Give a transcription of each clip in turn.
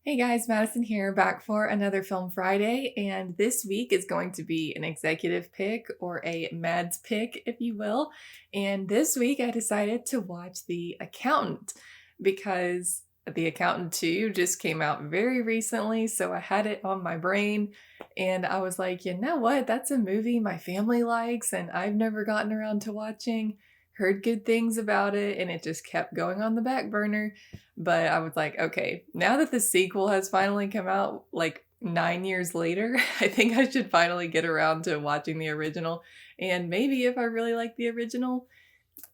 Hey guys, Madison here, back for another Film Friday, and this week is going to be an executive pick, or a Mads pick, if you will. And this week I decided to watch The Accountant, because The Accountant 2 just came out very recently, so I had it on my brain, and I was like, you know what, that's a movie my family likes, and I've never gotten around to watching. Heard good things about it, and it just kept going on the back burner. But I was like, okay, now that the sequel has finally come out, like 9 years later, I think I should finally get around to watching the original. And maybe if I really like the original,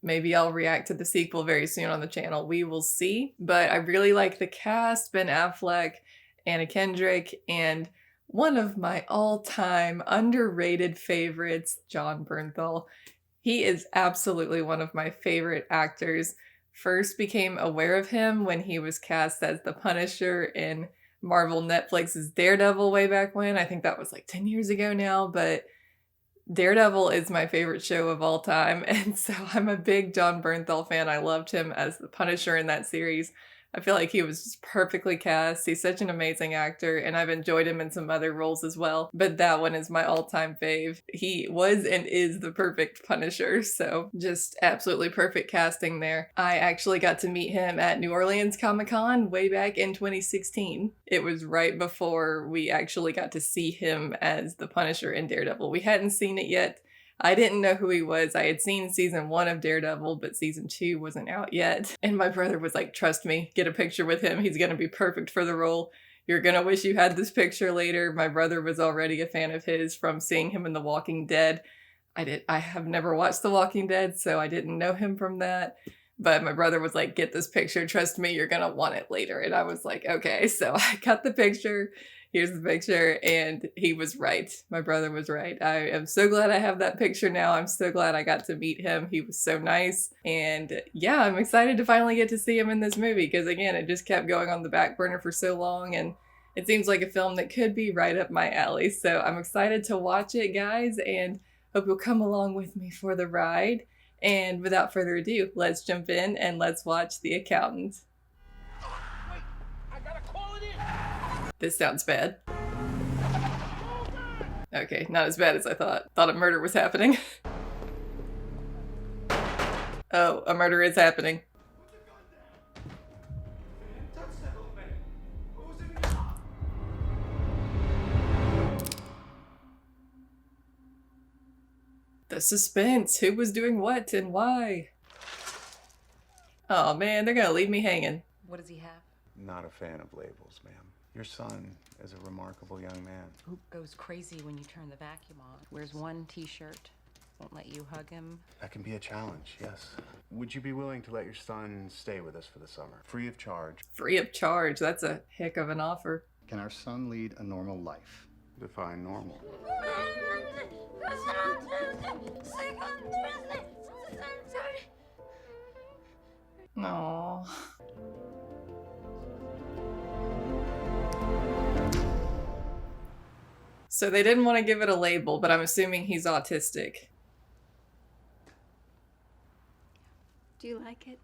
maybe I'll react to the sequel very soon on the channel. We will see. But I really like the cast: Ben Affleck, Anna Kendrick, and one of my all-time underrated favorites, Jon Bernthal. He is absolutely one of my favorite actors. First became aware of him when he was cast as the Punisher in Marvel Netflix's Daredevil way back when. I think that was like 10 years ago now, but Daredevil is my favorite show of all time, and so I'm a big Jon Bernthal fan. I loved him as the Punisher in that series. I feel like he was just perfectly cast. He's such an amazing actor, and I've enjoyed him in some other roles as well. But that one is my all-time fave. He was and is the perfect Punisher, so just absolutely perfect casting there. I actually got to meet him at New Orleans Comic-Con way back in 2016. It was right before we actually got to see him as the Punisher in Daredevil. We hadn't seen it yet. I didn't know who he was. I had seen season 1 of Daredevil, but season 2 wasn't out yet. And my brother was like, trust me, get a picture with him. He's gonna be perfect for the role. You're gonna wish you had this picture later. My brother was already a fan of his from seeing him in The Walking Dead. I have never watched The Walking Dead, so I didn't know him from that. But my brother was like, get this picture. Trust me, you're gonna want it later. And I was like, okay. So I got the picture. Here's the picture, and he was right. My brother was right. I am so glad I have that picture now. I'm so glad I got to meet him. He was so nice. And yeah, I'm excited to finally get to see him in this movie, because again, it just kept going on the back burner for so long, and it seems like a film that could be right up my alley. So I'm excited to watch it, guys, and hope you'll come along with me for the ride. And without further ado, let's jump in and let's watch The Accountant. Wait, I gotta call it in. This sounds bad. Okay, not as bad as I thought. Thought a murder was happening. Oh, a murder is happening. The suspense. Who was doing what and why? Oh man, they're gonna leave me hanging. What does he have? Not a fan of labels, ma'am. Your son is a remarkable young man. Who goes crazy when you turn the vacuum on? Wears one t-shirt, won't let you hug him. That can be a challenge, yes. Would you be willing to let your son stay with us for the summer? Free of charge. Free of charge. That's a heck of an offer. Can our son lead a normal life? Define normal. Aww. So they didn't want to give it a label, but I'm assuming he's autistic. Do you like it?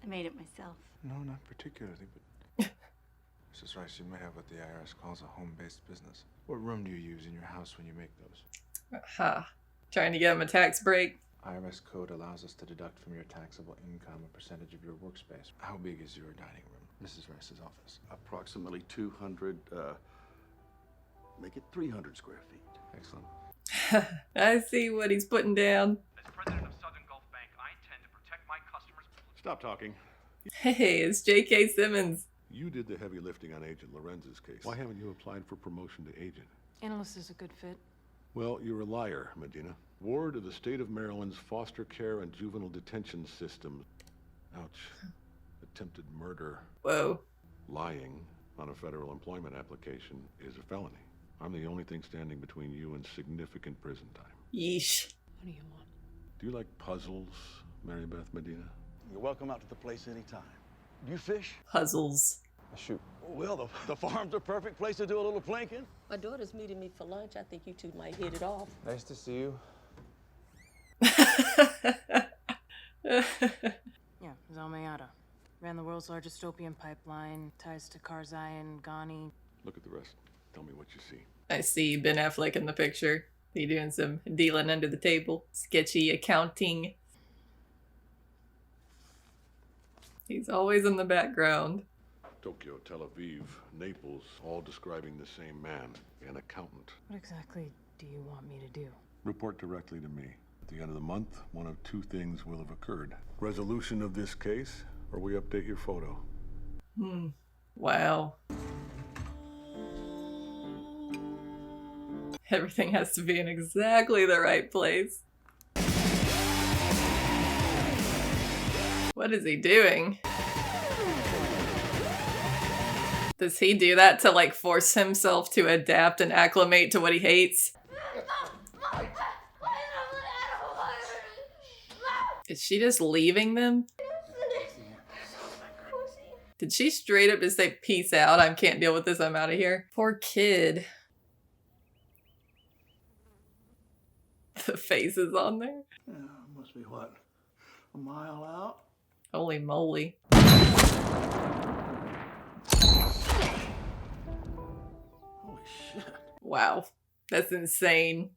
I made it myself. No, not particularly, but Mrs. Rice, you may have what the IRS calls a home-based business. What room do you use in your house when you make those? Ha. Trying to get him a tax break. IRS code allows us to deduct from your taxable income a percentage of your workspace. How big is your dining room? Mrs. Rice's office. Approximately 200, make it 300 square feet. Excellent. I see what he's putting down. As president of Southern Gulf Bank, I intend to protect my customers. Stop talking. Hey, it's J.K. Simmons. You did the heavy lifting on Agent Lorenz's case. Why haven't you applied for promotion to agent? Analyst is a good fit. Well, you're a liar, Medina. Ward of the state of Maryland's foster care and juvenile detention system. Ouch. Attempted murder. Whoa. Lying on a federal employment application is a felony. I'm the only thing standing between you and significant prison time. Yeesh. What do you want? Do you like puzzles, Mary Beth Medina? You're welcome out to the place anytime. Do you fish? Puzzles. Shoot. Well, the farm's a perfect place to do a little planking. My daughter's meeting me for lunch. I think you two might hit it off. Nice to see you. Yeah, Zalmayada. Ran the world's largest opium pipeline, ties to Karzai and Ghani. Look at the rest. Tell me what you see. I see Ben Affleck in the picture. He doing some dealing under the table. Sketchy accounting. He's always in the background. Tokyo, Tel Aviv, Naples, all describing the same man, an accountant. What exactly do you want me to do? Report directly to me. At the end of the month, one of two things will have occurred. Resolution of this case, or we update your photo. Wow. Everything has to be in exactly the right place. What is he doing? Does he do that to like force himself to adapt and acclimate to what he hates? Is she just leaving them? Did she straight up just say, peace out, I can't deal with this, I'm out of here? Poor kid. The faces on there. Yeah, must be what? A mile out? Holy moly. Holy shit. Wow. That's insane.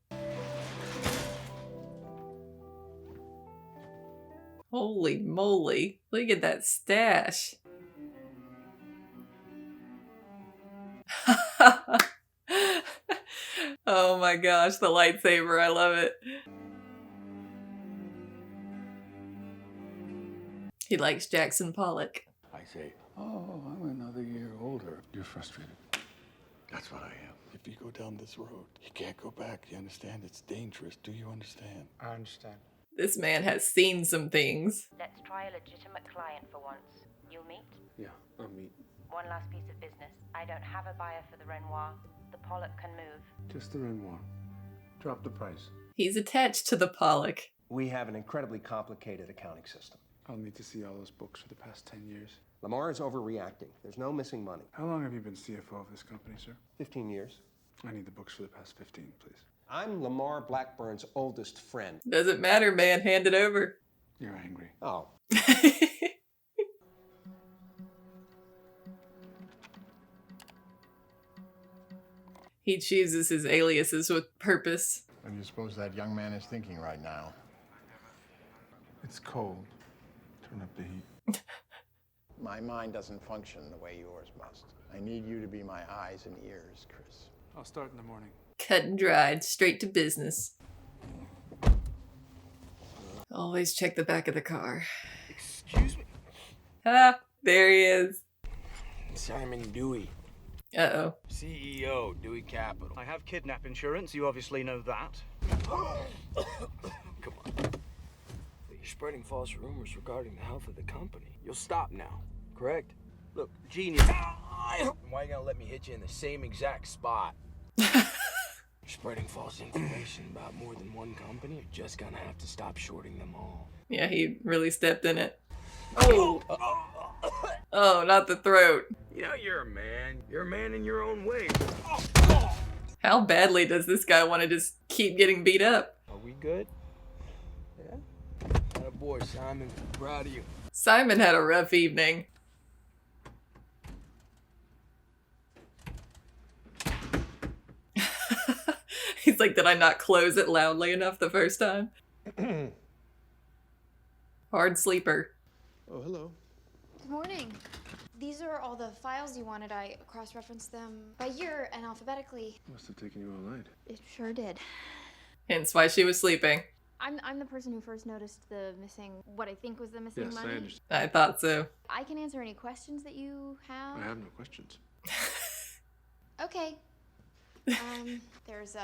Holy moly. Look at that stash. Oh my gosh, the lightsaber, I love it. He likes Jackson Pollock. I say, oh, I'm another year older. You're frustrated. That's what I am. If you go down this road, you can't go back. You understand? It's dangerous. Do you understand? I understand. This man has seen some things. Let's try a legitimate client for once. You'll meet? Yeah, I'll meet. One last piece of business. I don't have a buyer for the Renoir. The Pollock can move. Just the Renoir. Drop the price. He's attached to the Pollock. We have an incredibly complicated accounting system. I'll need to see all those books for the past 10 years. Lamar is overreacting. There's no missing money. How long have you been CFO of this company, sir? 15 years. I need the books for the past 15, please. I'm Lamar Blackburn's oldest friend. Doesn't matter, man. Hand it over. You're angry. Oh. He chooses his aliases with purpose. What do you suppose that young man is thinking right now? It's cold. Turn up the heat. My mind doesn't function the way yours must. I need you to be my eyes and ears, Chris. I'll start in the morning. Cut and dried, straight to business. Always check the back of the car. Excuse me? Ah, there he is. Simon Dewey, Uh-oh. CEO, Dewey Capital. I have kidnap insurance, you obviously know that. Come on. You're spreading false rumors regarding the health of the company. You'll stop now, correct? Look, genius. Why are you gonna let me hit you in the same exact spot? You're spreading false information about more than one company. You're just gonna have to stop shorting them all. Yeah, he really stepped in it. Oh! Oh, not the throat. You know, you're a man. You're a man in your own way. How badly does this guy want to just keep getting beat up? Are we good? Yeah? Attaboy, Simon. Proud of you. Simon had a rough evening. He's like, did I not close it loudly enough the first time? Hard sleeper. Oh, hello. Good morning. These are all the files you wanted. I cross-referenced them by year and alphabetically. Must have taken you all night. It sure did. Hence why she was sleeping. I'm the person who first noticed the missing, what I think was the missing Yes, money. I understand. I thought so. I can answer any questions that you have. I have no questions. Okay. There's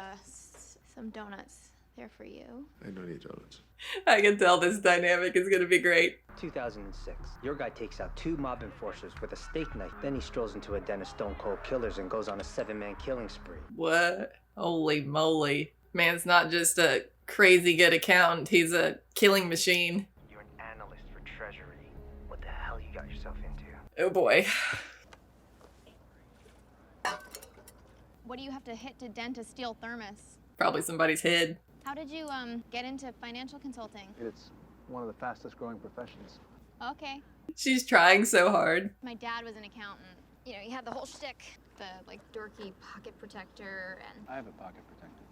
some donuts there for you. I don't eat donuts. I can tell this dynamic is going to be great. 2006. Your guy takes out 2 mob enforcers with a steak knife. Then he strolls into a den of Stone Cold Killers and goes on a 7-man killing spree. What? Holy moly. Man's not just a crazy good accountant, he's a killing machine. You're an analyst for Treasury. What the hell you got yourself into? Oh boy. What do you have to hit to dent a steel thermos? Probably somebody's head. How did you get into financial consulting? It's one of the fastest growing professions. Okay. She's trying so hard. My dad was an accountant. You know, he had the whole shtick. The, like, dorky pocket protector and... I have a pocket protector.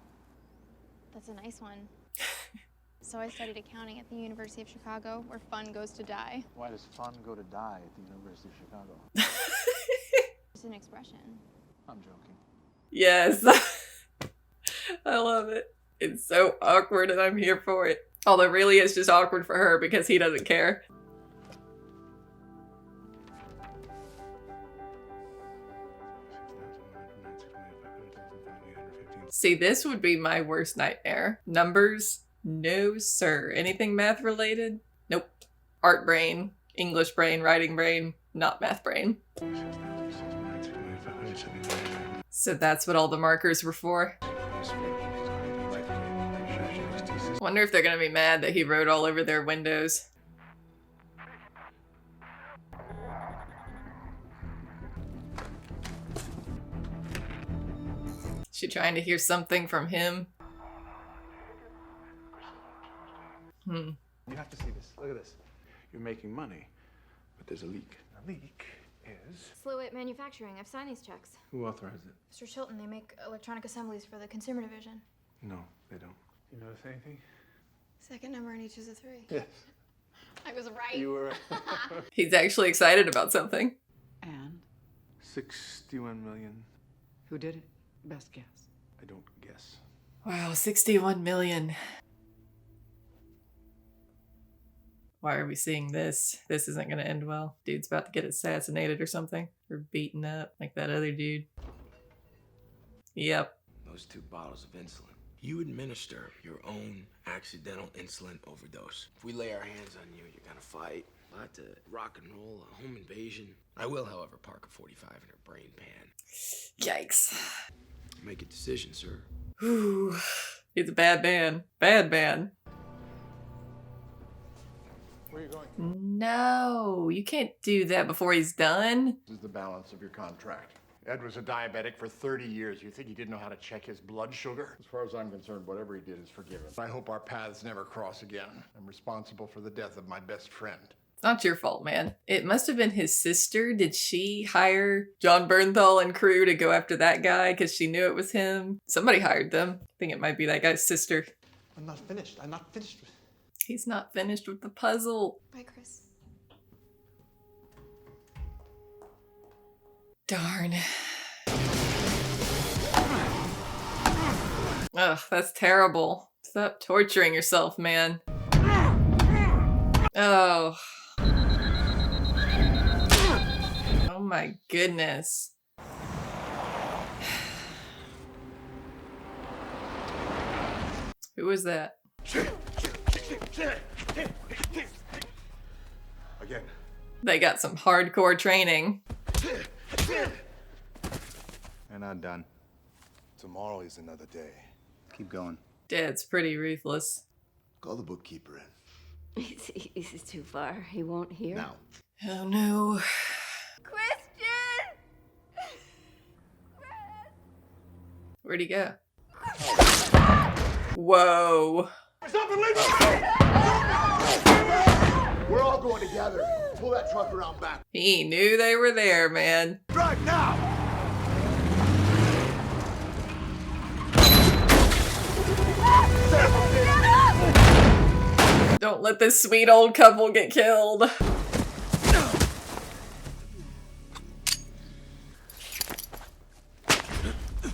That's a nice one. So I studied accounting at the University of Chicago, where fun goes to die. Why does fun go to die at the University of Chicago? It's an expression. I'm joking. Yes. I love it. It's so awkward and I'm here for it. Although really it's just awkward for her because he doesn't care. See, this would be my worst nightmare. Numbers? No, sir. Anything math related? Nope. Art brain, English brain, writing brain, not math brain. So that's what all the markers were for. Wonder if they're gonna be mad that he wrote all over their windows. She trying to hear something from him? You have to see this. Look at this. You're making money, but there's a leak. The leak is... Slow-It Manufacturing. I've signed these checks. Who authorized it? Mr. Chilton, they make electronic assemblies for the consumer division. No, they don't. You notice anything? Second number in each is a 3. Yes. I was right. You were... He's actually excited about something. And? 61 million. Who did it? Best guess. I don't guess. Wow, 61 million. Why are we seeing this? This isn't gonna end well. Dude's about to get assassinated or something. Or beaten up like that other dude. Yep. Those 2 bottles of insulin. You administer your own accidental insulin overdose. If we lay our hands on you, you're gonna fight. About to rock and roll a home invasion. I will, however, park a 45 in her brain pan. Yikes. Make a decision, sir. Whew. He's a bad man. Bad man. Where are you going? No, you can't do that before he's done. This is the balance of your contract. Ed was a diabetic for 30 years. You think he didn't know how to check his blood sugar? As far as I'm concerned, whatever he did is forgiven. I hope our paths never cross again. I'm responsible for the death of my best friend. It's not your fault, man. It must have been his sister. Did she hire John Bernthal and crew to go after that guy because she knew it was him? Somebody hired them. I think it might be that guy's sister. I'm not finished. I'm not finished. He's not finished with the puzzle. Bye, Chris. Darn. Ugh, that's terrible. Stop torturing yourself, man. Oh. Oh my goodness. Who was that? Again. They got some hardcore training. They're not done. Tomorrow is another day. Keep going. Dad's pretty ruthless. Call the bookkeeper in. This is too far. He won't hear. Now. Oh no. Christian! Where'd he go? Whoa. Stop and leave us! We're all going together. Pull that truck around back. He knew they were there, man. Drive now! Don't let this sweet old couple get killed.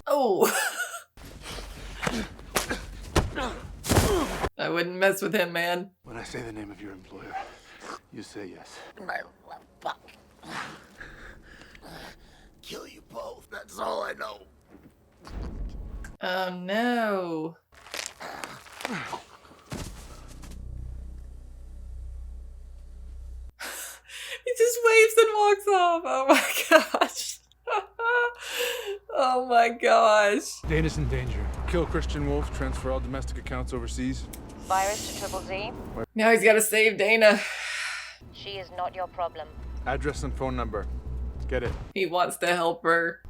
Oh. I wouldn't mess with him, man. When I say the name of your employer, you say yes. Kill you both. That's all I know. Oh no. He just waves and walks off. Oh my gosh. Oh my gosh. Dana's in danger. Kill Christian Wolf, transfer all domestic accounts overseas. Virus to Triple-Z. Now he's gotta save Dana. She is not your problem. Address and phone number. Get it. He wants to help her.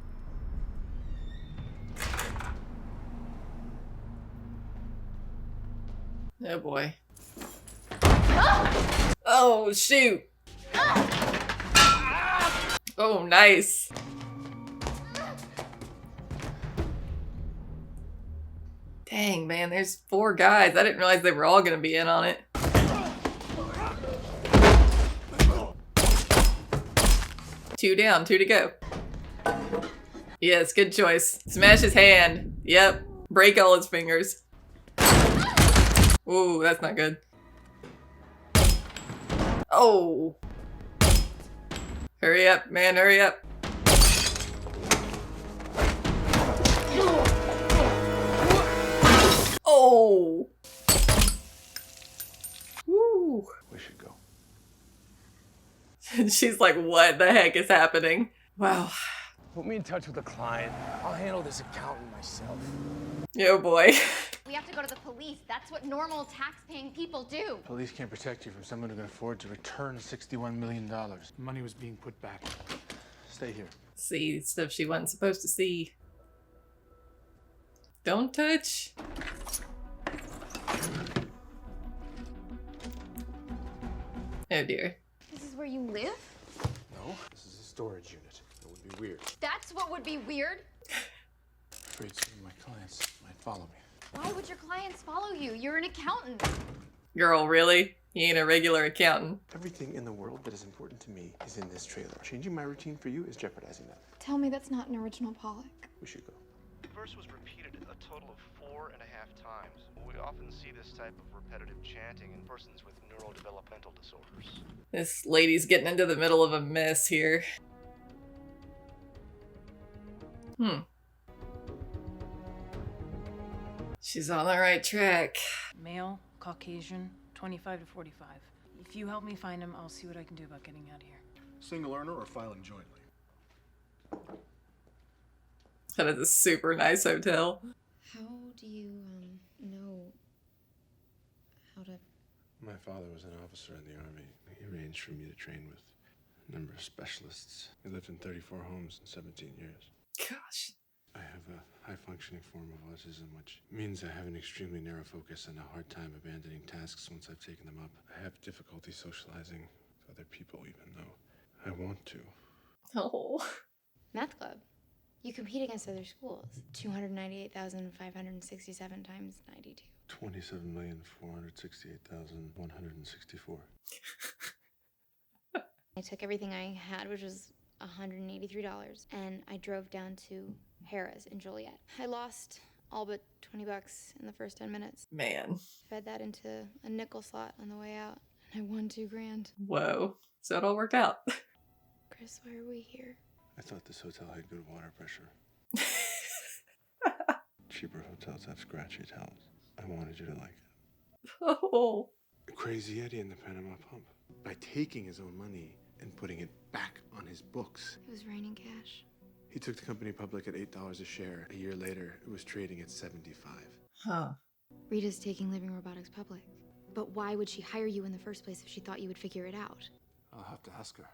Oh boy. Oh shoot. Oh, nice. Dang, man, there's 4 guys. I didn't realize they were all gonna be in on it. Two down, 2 to go. Yes, good choice. Smash his hand. Yep. Break all his fingers. Ooh, that's not good. Oh. Hurry up, man, hurry up. Oh. Woo. We should go. She's like, what the heck is happening? Wow. Put me in touch with the client. I'll handle this accountant myself. Yo, boy. We have to go to the police. That's what normal tax-paying people do. Police can't protect you from someone who can afford to return $61 million. Money was being put back. Stay here. See stuff she wasn't supposed to see. Don't touch. Oh dear. This is where you live? No, this is a storage unit. That would be weird. That's what would be weird. Afraid some of my clients might follow me. Why would your clients follow you? You're an accountant. Girl, really? You ain't a regular accountant. Everything in the world that is important to me is in this trailer. Changing my routine for you is jeopardizing that. Tell me that's not an original Pollock. We should go. The verse was repeated a total of 4.5 times. We often see this type of repetitive chanting in persons with neurodevelopmental disorders. This lady's getting into the middle of a mess here. She's on the right track. Male, Caucasian, 25 to 45. If you help me find him, I'll see what I can do about getting out of here. Single earner or filing jointly? That is a super nice hotel. How do you, know how to... My father was an officer in the Army. He arranged for me to train with a number of specialists. He lived in 34 homes in 17 years. Gosh. I have a high-functioning form of autism, which means I have an extremely narrow focus and a hard time abandoning tasks once I've taken them up. I have difficulty socializing with other people, even though I want to. Oh. Math club. You compete against other schools. 298,567 times 92. 27,468,164. I took everything I had, which was $183, and I drove down to Harrah's in Joliet. I lost all but $20 in the first 10 minutes. Man. Fed that into a nickel slot on the way out, and I won $2 grand. Whoa. So it all worked out. Chris, why are we here? I thought this hotel had good water pressure. Cheaper hotels have scratchy towels. I wanted you to like it. Oh. Crazy Eddie in the Panama Pump. By taking his own money and putting it back on his books. It was raining cash. He took the company public at $8 a share. A year later, it was trading at $75. Huh. Rita's taking Living Robotics public. But why would she hire you in the first place if she thought you would figure it out? I'll have to ask her.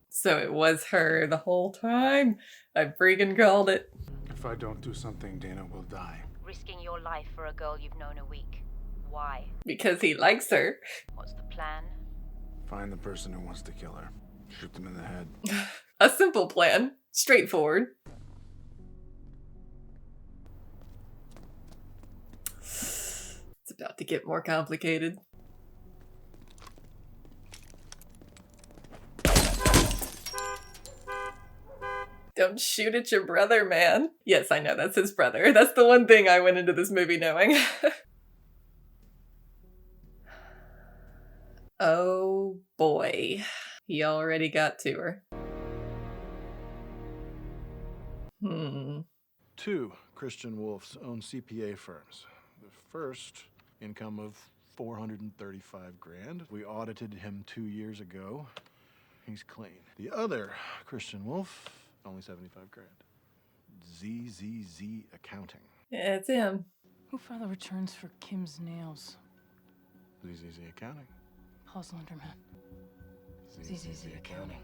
So it was her the whole time. I freaking called it. If I don't do something, Dana will die. Risking your life for a girl you've known a week. Why? Because he likes her. What's the plan? Find the person who wants to kill her. Shoot them in the head. A simple plan. Straightforward. It's about to get more complicated. Don't shoot at your brother, man. Yes, I know, that's his brother. That's the one thing I went into this movie knowing. Oh boy. He already got to her. 2 Christian Wolf's own CPA firms. The first, income of $435 grand. We audited him 2 years ago. He's clean. The other, Christian Wolf, only $75 grand. XSHAKESx Accounting. Yeah, it's him. Who filed the returns for Kim's nails? XSHAKESx Accounting. Paul's laundromat. XSHAKESx Accounting.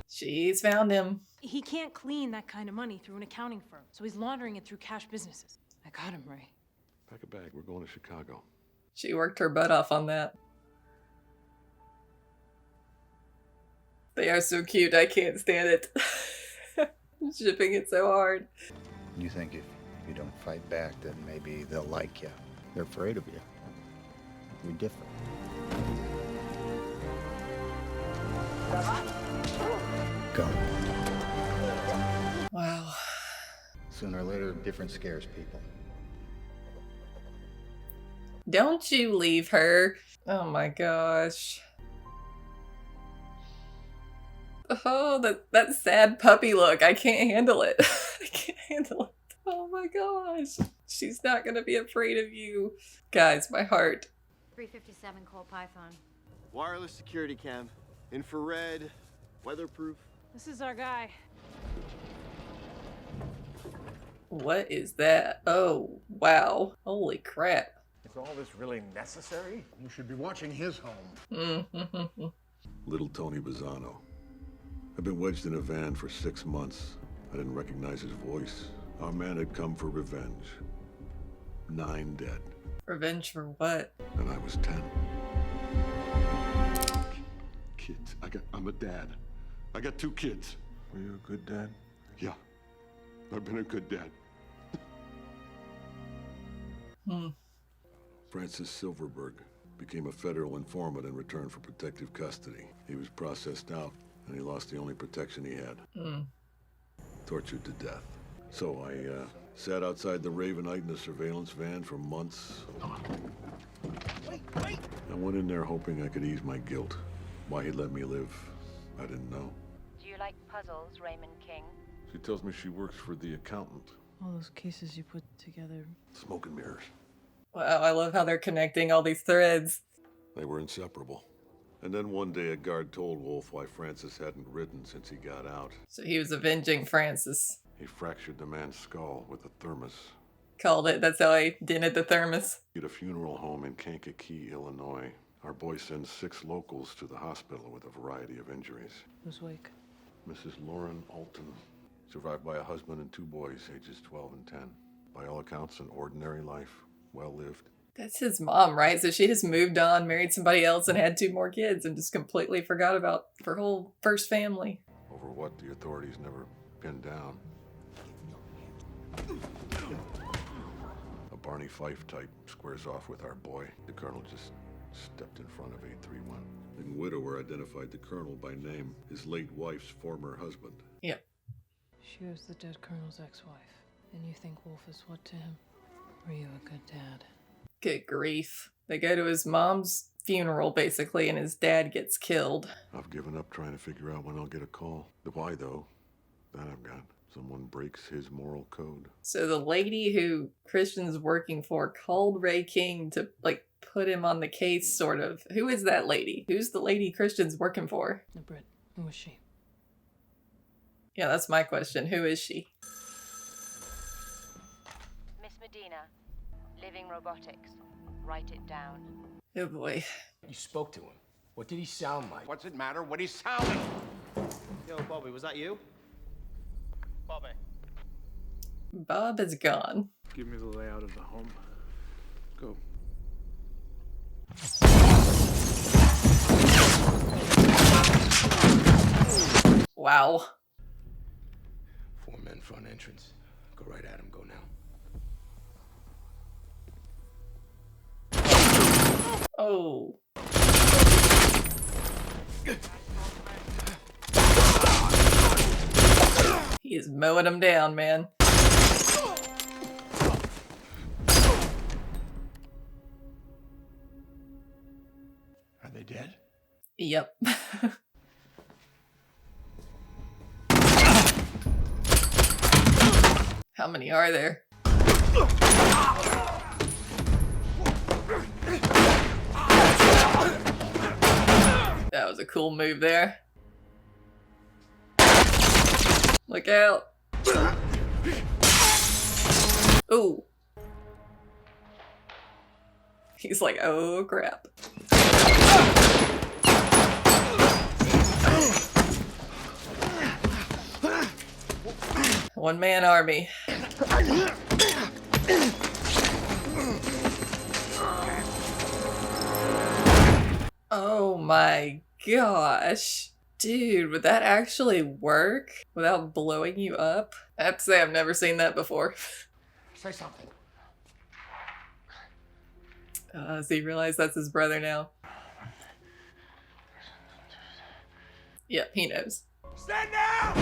She's found him. He can't clean that kind of money through an accounting firm, so he's laundering it through cash businesses. I got him, Ray. Pack a bag. We're going to Chicago. She worked her butt off on that. They are so cute, I can't stand it. I'm shipping it so hard. You think if you don't fight back, then maybe they'll like you. They're afraid of you. You're different. Go. Wow. Sooner or later, different scares people. Don't you leave her. Oh my gosh. Oh, that sad puppy look. I can't handle it. I can't handle it. Oh my gosh. She's not gonna be afraid of you. Guys, my heart. 357 Coal Python. Wireless security cam. Infrared. Weatherproof. This is our guy. What is that? Oh, wow. Holy crap. Is all this really necessary? You should be watching his home. Little Tony Bazzano. I've been wedged in a van for 6 months. I didn't recognize his voice. Our man had come for revenge. 9 dead. Revenge for what? And I was 10. Kids. I'm a dad. I got 2 kids. Were you a good dad? Yeah. I've been a good dad. Francis Silverberg became a federal informant in return for protective custody. He was processed out, and he lost the only protection he had. Tortured to death. So I sat outside the Ravenite in a surveillance van for months. I went in there hoping I could ease my guilt. Why he let me live, I didn't know. Do you like puzzles, Raymond King? She tells me she works for the accountant. All those cases you put together. Smoke and mirrors. Wow, I love how they're connecting all these threads. They were inseparable. And then one day a guard told Wolf why Francis hadn't ridden since he got out. So he was avenging Francis. He fractured the man's skull with a thermos. Called it. That's how I dented the thermos. At a funeral home in Kankakee, Illinois. Our boy sends 6 locals to the hospital with a variety of injuries. Whose wake? Mrs. Lauren Alton, survived by a husband and 2 boys, ages 12 and 10. By all accounts, an ordinary life, well lived. That's his mom, right? So she just moved on, married somebody else, and had 2 more kids, and just completely forgot about her whole first family. Over what the authorities never pinned down. A Barney Fife type squares off with our boy. The colonel just stepped in front of 831. The widower identified the colonel by name, his late wife's former husband. Yep. She was the dead colonel's ex-wife. And you think Wolf is what to him? Were you a good dad? Good grief. They go to his mom's funeral, basically, and his dad gets killed. I've given up trying to figure out when I'll get a call. The why, though, that I've got. Someone breaks his moral code. So the lady who Christian's working for called Ray King to, like, put him on the case, sort of. Who is that lady? Who's the lady Christian's working for? The Brit. Who was she? Yeah, that's my question. Who is she? Miss Medina, Living Robotics. Write it down. Oh boy. You spoke to him. What did he sound like? What's it matter what he sounded? Yo, Bobby, was that you? Bobby. Bob is gone. Give me the layout of the home. Go. Wow. 4 men front entrance. Go right at him. Go now. Oh. He is mowing them down, man. Are they dead? Yep. How many are there? That was a cool move there. Look out. Ooh. He's like, oh crap. One-man army. Oh my gosh. Dude, would that actually work without blowing you up? I have to say, I've never seen that before. Say something. Does he realize that's his brother now? Yep, he knows. Stand down!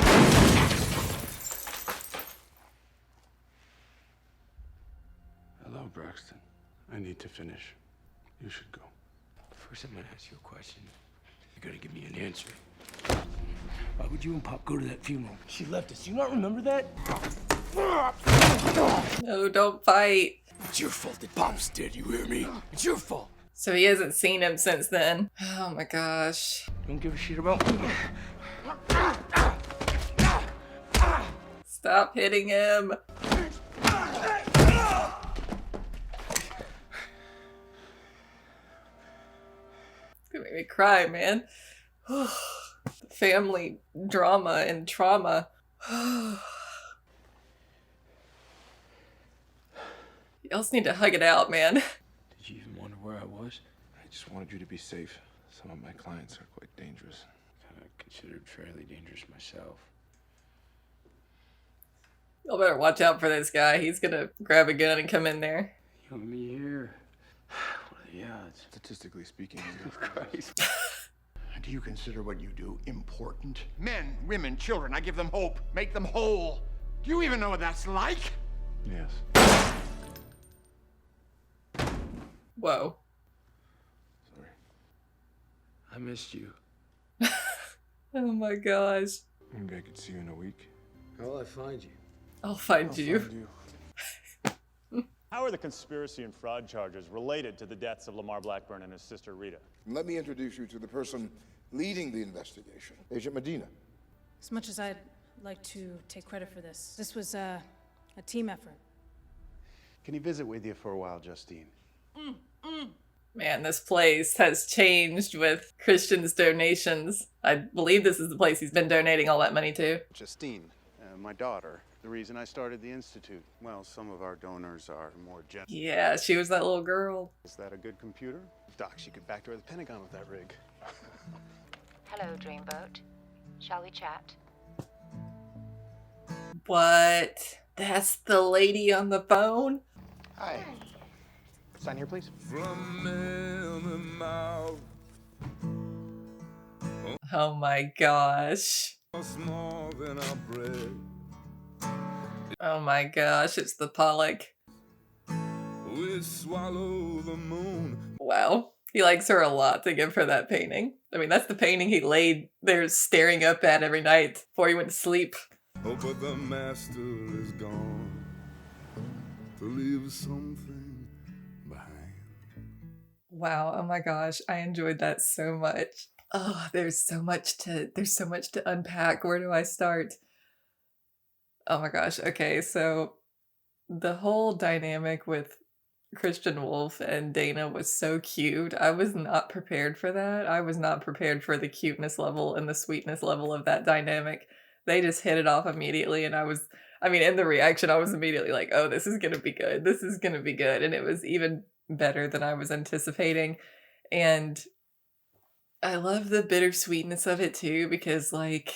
Hello, Braxton. I need to finish. You should go. First, I'm gonna ask you a question. You gotta give me an answer. Why would you and Pop go to that funeral? She left us. You not remember that? No, don't fight. It's your fault that Pop's dead, you hear me? It's your fault. So he hasn't seen him since then. Oh my gosh. Don't give a shit about me. Stop hitting him. It's gonna make me cry, man. Family drama and trauma. You also need to hug it out, man. Did you even wonder where I was? I just wanted you to be safe. Some of my clients are quite dangerous. Kind of considered fairly dangerous myself. Y'all better watch out for this guy. He's gonna grab a gun and come in there. You and me here? What are the odds? Statistically speaking, Christ. Do you consider what you do important? Men, women, children, I give them hope, make them whole. Do you even know what that's like? Yes. Whoa. Sorry. I missed you. Oh my gosh. Maybe I could see you in a week. How will I find you? I'll find you. How are the conspiracy and fraud charges related to the deaths of Lamar Blackburn and his sister Rita? Let me introduce you to the person leading the investigation, Agent Medina. As much as I'd like to take credit for this, this was a team effort. Can he visit with you for a while, Justine? Man, this place has changed with Christian's donations. I believe this is the place he's been donating all that money to. Justine, my daughter. The reason I started the Institute. Well, some of our donors are more generous. Yeah, she was that little girl. Is that a good computer? Doc, she could backdoor the Pentagon with that rig. Hello, Dreamboat. Shall we chat? What? That's the lady on the phone? Hi. Sign here, please. Oh my gosh. Oh my gosh, it's the Pollock. We swallow the moon. Wow. He likes her a lot to give her that painting. I mean, that's the painting he laid there staring up at every night before he went to sleep. Oh, but the master is gone to leave something behind. Wow, oh my gosh, I enjoyed that so much. Oh, there's so much to unpack. Where do I start? Oh my gosh. Okay, so the whole dynamic with Christian Wolf and Dana was so cute. I was not prepared for that. I was not prepared for the cuteness level and the sweetness level of that dynamic. They just hit it off immediately, and in the reaction, I was immediately like, oh, this is gonna be good. This is gonna be good. And it was even better than I was anticipating. And I love the bittersweetness of it too, because like,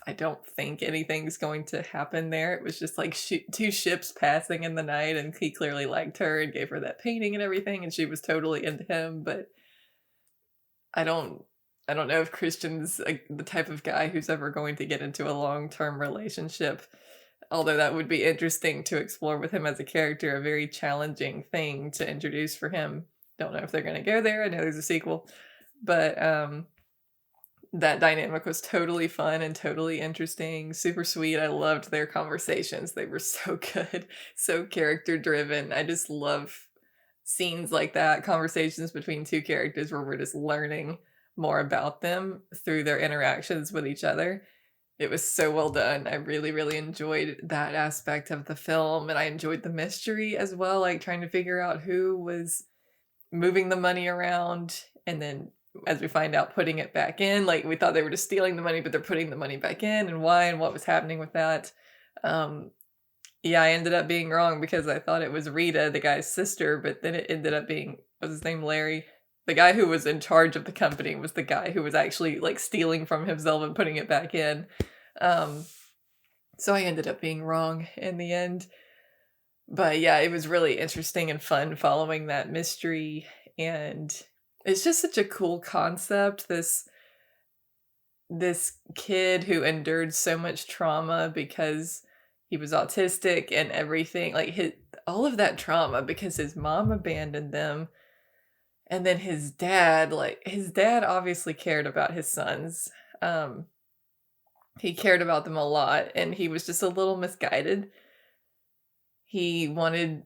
I don't think anything's going to happen there. It was just like two ships passing in the night, and he clearly liked her and gave her that painting and everything, and she was totally into him. But I don't know if Christian's the type of guy who's ever going to get into a long-term relationship. Although that would be interesting to explore with him as a character, a very challenging thing to introduce for him. Don't know if they're going to go there. I know there's a sequel, but that dynamic was totally fun and totally interesting, super sweet. I loved their conversations. They were so good, so character driven. I just love scenes like that, conversations between two characters where we're just learning more about them through their interactions with each other. It was so well done. I really, really enjoyed that aspect of the film, and I enjoyed the mystery as well, like trying to figure out who was moving the money around, and then as we find out, putting it back in. Like, we thought they were just stealing the money, but they're putting the money back in, and why and what was happening with that. Yeah, I ended up being wrong because I thought it was Rita, the guy's sister, but then it ended up being, what's his name, Larry? the guy who was in charge of the company was the guy who was actually like stealing from himself and putting it back in. So I ended up being wrong in the end. But yeah, it was really interesting and fun following that mystery. And it's just such a cool concept. This kid who endured so much trauma because he was autistic and everything, like all of that trauma because his mom abandoned them. And then his dad obviously cared about his sons. He cared about them a lot, and he was just a little misguided. He wanted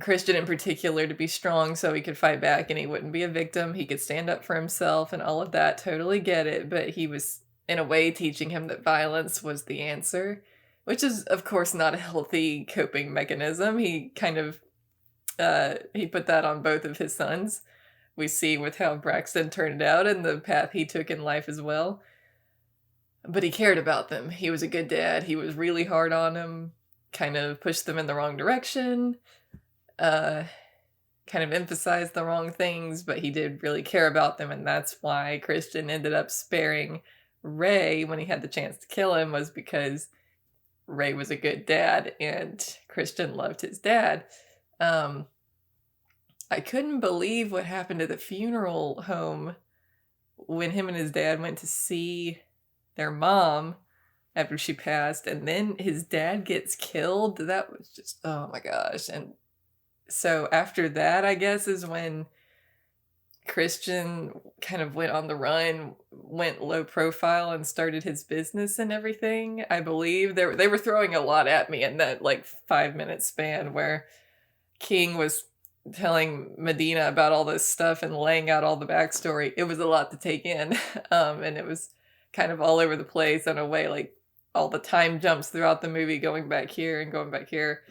Christian in particular to be strong so he could fight back and he wouldn't be a victim. He could stand up for himself and all of that. Totally get it. But he was, in a way, teaching him that violence was the answer, which is, of course, not a healthy coping mechanism. He kind of, he put that on both of his sons. We see with how Braxton turned out and the path he took in life as well. But he cared about them. He was a good dad. He was really hard on them, kind of pushed them in the wrong direction, kind of emphasized the wrong things, but he did really care about them. And that's why Christian ended up sparing Ray when he had the chance to kill him, was because Ray was a good dad and Christian loved his dad. I couldn't believe what happened to the funeral home when him and his dad went to see their mom after she passed, and then his dad gets killed. That was just, oh my gosh. And so after that, I guess, is when Christian kind of went on the run, went low profile, and started his business and everything. I believe they were throwing a lot at me in that like 5-minute span where King was telling Medina about all this stuff and laying out all the backstory. It was a lot to take in. And it was kind of all over the place in a way, like all the time jumps throughout the movie, going back here and going back here.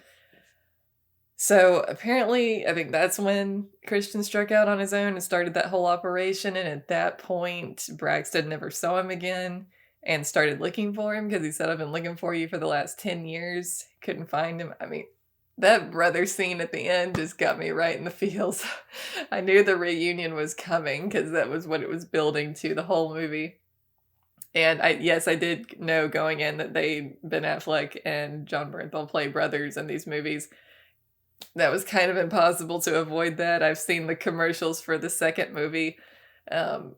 So apparently, I think that's when Christian struck out on his own and started that whole operation. And at that point, Braxton never saw him again and started looking for him because he said, "I've been looking for you for the last 10 years. Couldn't find him." I mean, that brother scene at the end just got me right in the feels. I knew the reunion was coming because that was what it was building to the whole movie. And I did know going in that Ben Affleck and John Bernthal play brothers in these movies. That was kind of impossible to avoid that. I've seen the commercials for the second movie,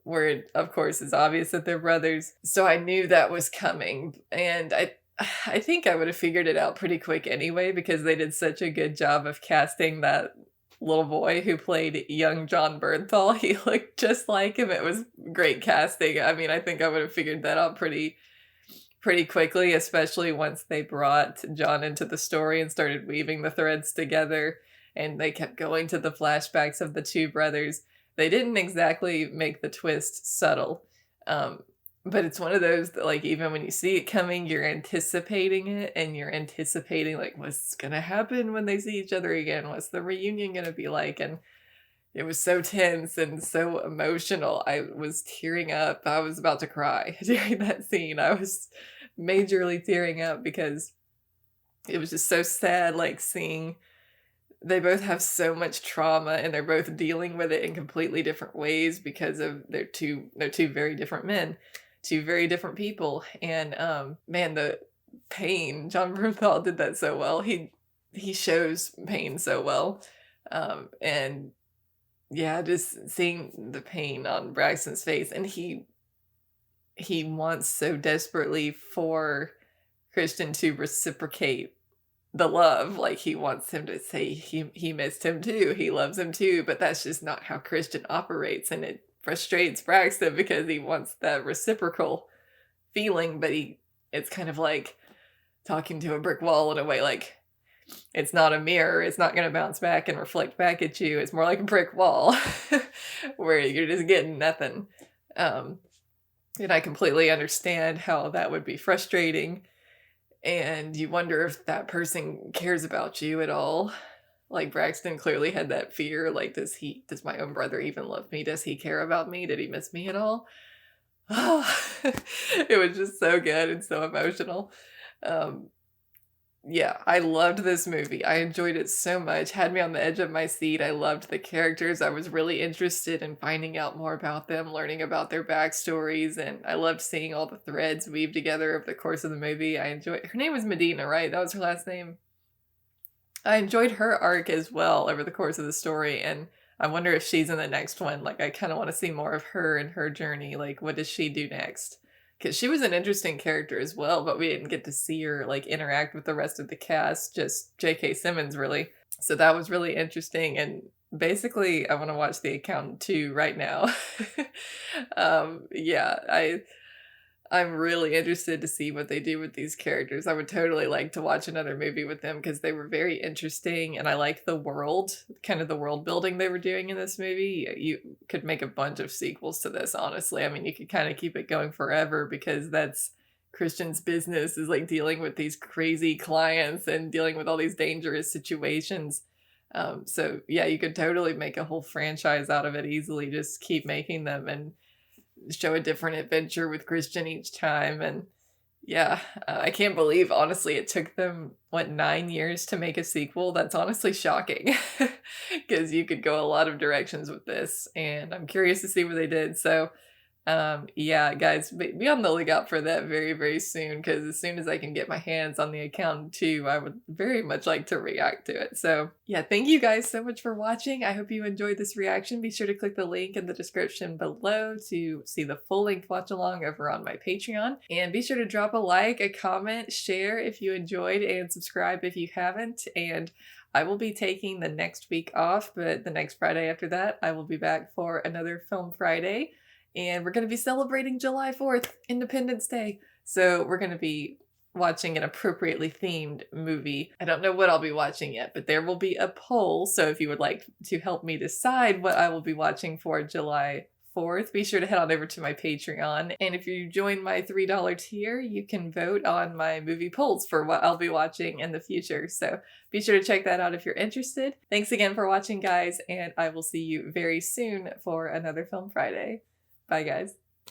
where it, of course, is obvious that they're brothers. So I knew that was coming. And I think I would have figured it out pretty quick anyway, because they did such a good job of casting that little boy who played young John Bernthal. He looked just like him. It was great casting. I mean, I think I would have figured that out pretty quickly, especially once they brought John into the story and started weaving the threads together, and they kept going to the flashbacks of the two brothers. They didn't exactly make the twist subtle, but it's one of those that, like, even when you see it coming, you're anticipating it, and you're anticipating, like, what's gonna happen when they see each other again? What's the reunion gonna be like? And it was so tense and so emotional. I was tearing up. I was about to cry during that scene. I was majorly tearing up because it was just so sad, like, seeing they both have so much trauma and they're both dealing with it in completely different ways because of they're two very different men. Two very different people. And man, the pain, John Bernthal did that so well. He shows pain so well. And yeah, just seeing the pain on Braxton's face, and he wants so desperately for Christian to reciprocate the love. Like, he wants him to say he missed him too, he loves him too, but that's just not how Christian operates, and it frustrates Braxton because he wants that reciprocal feeling, but it's kind of like talking to a brick wall in a way. Like, it's not a mirror, it's not going to bounce back and reflect back at you. It's more like a brick wall where you're just getting nothing. And I completely understand how that would be frustrating, and you wonder if that person cares about you at all. Like, Braxton clearly had that fear, like, does my own brother even love me? Does he care about me? Did he miss me at all? Oh, it was just so good and so emotional. Yeah, I loved this movie. I enjoyed it so much. Had me on the edge of my seat. I loved the characters. I was really interested in finding out more about them, learning about their backstories, and I loved seeing all the threads weave together over the course of the movie. I enjoyed her name was Medina, right? That was her last name. I enjoyed her arc as well over the course of the story, and I wonder if she's in the next one. Like, I kind of want to see more of her and her journey. Like, what does she do next? Because she was an interesting character as well, but we didn't get to see her, like, interact with the rest of the cast, just J.K. Simmons, really. So that was really interesting, and basically, I want to watch The Accountant 2 right now. Yeah, I'm really interested to see what they do with these characters. I would totally like to watch another movie with them because they were very interesting, and I liked the world, kind of the world building they were doing in this movie. You could make a bunch of sequels to this, honestly. I mean, you could kind of keep it going forever because that's Christian's business, is like dealing with these crazy clients and dealing with all these dangerous situations. So yeah, you could totally make a whole franchise out of it easily. Just keep making them and show a different adventure with Christian each time. And yeah, I can't believe, honestly, it took them, 9 years to make a sequel? That's honestly shocking because you could go a lot of directions with this, and I'm curious to see what they did. So yeah, guys, be on the lookout for that very, very soon, because as soon as I can get my hands on The Accountant 2, I would very much like to react to it. So yeah, thank you guys so much for watching. I hope you enjoyed this reaction. Be sure to click the link in the description below to see the full length watch along over on my Patreon. And be sure to drop a like, a comment, share if you enjoyed, and subscribe if you haven't. And I will be taking the next week off, but the next Friday after that, I will be back for another Film Friday. And we're going to be celebrating July 4th, Independence Day. So we're going to be watching an appropriately themed movie. I don't know what I'll be watching yet, but there will be a poll. So if you would like to help me decide what I will be watching for July 4th, be sure to head on over to my Patreon. And if you join my $3 tier, you can vote on my movie polls for what I'll be watching in the future. So be sure to check that out if you're interested. Thanks again for watching, guys, and I will see you very soon for another Film Friday. Bye, guys.